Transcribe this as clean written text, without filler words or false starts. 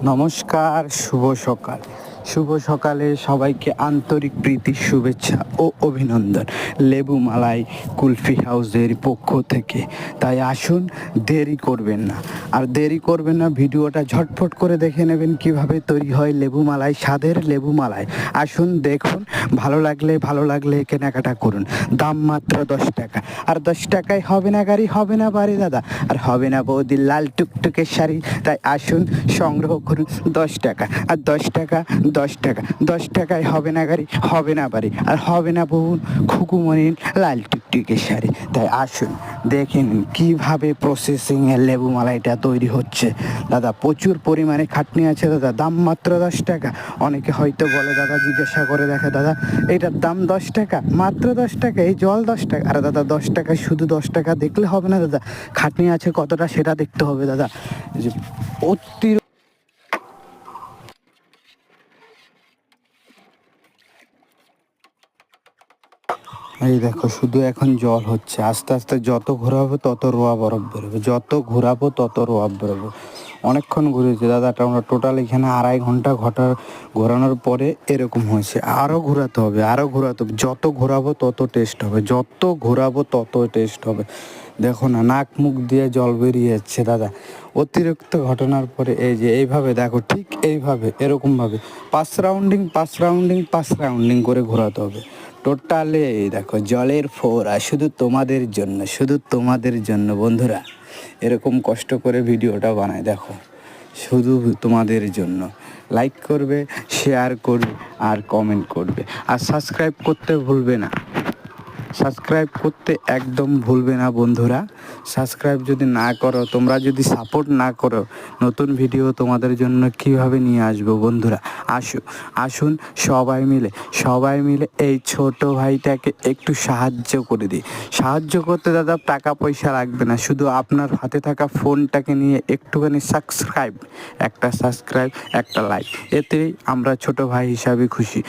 নমস্কার, শুভ সকালে সবাইকে আন্তরিক প্রীতি শুভেচ্ছা ও অভিনন্দন লেবু মালাই কুলফি হাউসের পক্ষ থেকে। তাই আসুন, দেরি করবেন না, আর দেরি করবেন না, ভিডিওটা ঝটফট করে দেখে নেবেন কিভাবে তৈরি হয় লেবু মালাই, স্বাদের লেবু মালাই। আসুন দেখুন, ভালো লাগলে কেনাকাটা করুন। দাম মাত্র 10 টাকা, আর 10 টাকায় হবে না গাড়ি, হবে না বাড়ি দাদা, আর হবে না বৌদির লাল টুকটুকে শাড়ি। তাই আসুন, সংগ্রহ করুন 10 টাকা, আর 10 টাকা, 10 টাকা, 10 টাকায় হবে না গাড়ি, হবে না বাড়ি, আর হবে না বউ খুকুমনির লাল টুকটুকে শাড়ি। তাই আসুন, দেখে নিন কীভাবে প্রসেসিংয়ে লেবু মালাইটা তৈরি হচ্ছে। দাদা প্রচুর পরিমাণে খাটনি আছে দাদা, দাম মাত্র 10 টাকা। অনেকে হয়তো বলে, দাদা জিজ্ঞাসা করে দেখে, দাদা এটার দাম 10 টাকা, মাত্র 10 টাকা, এই জল 10 টাকা। আর দাদা 10 টাকায় শুধু 10 টাকা দেখলে হবে না দাদা, খাটনি আছে কতটা সেটা দেখতে হবে দাদা। যে অতি এই দেখো, শুধু এখন জল হচ্ছে, আস্তে আস্তে যত ঘোরাবো তত রোয়া বরফ বেরোবে, যত ঘোরাবো তত রোয়া বেরোবে। অনেকক্ষণ ঘুরেছে দাদা, আমরা টোটাল এখানে 2.5 ঘন্টা ঘোরানোর পরে এরকম হয়েছে। আরও ঘোরাতে হবে, যত ঘোরাবো তত টেস্ট হবে, যত ঘোরাবো তত টেস্ট হবে। দেখো না, নাক মুখ দিয়ে জল বেরিয়ে যাচ্ছে দাদা। অতিরিক্ত ঘটনার পরে এই যে এইভাবে দেখো, ঠিক এইভাবে এরকমভাবে 5 রাউন্ডিং করে ঘোরাতে হবে টোটালে। এই দেখো জলের ফোয়ারা, শুধু তোমাদের জন্য বন্ধুরা। এরকম কষ্ট করে ভিডিওটা বানায় দেখো, শুধু তোমাদের জন্য। লাইক করবে, শেয়ার করবে, আর কমেন্ট করবে, আর সাবস্ক্রাইব করতে একদম ভুলবে না বন্ধুরা। সাবস্ক্রাইব যদি না করো, তোমরা যদি সাপোর্ট না করো, নতুন ভিডিও তোমাদের জন্য কিভাবে নিয়ে আসবো বন্ধুরা। আসুন সবাই মিলে এই ছোট ভাইটাকে একটু সাহায্য করে দিই। সাহায্য করতে দাদা টাকা পয়সা লাগবে না, শুধু আপনার হাতে থাকা ফোনটাকে নিয়ে একটুখানি একটা সাবস্ক্রাইব, একটা লাইক, এতেই আমরা ছোট ভাই হিসাবে খুশি।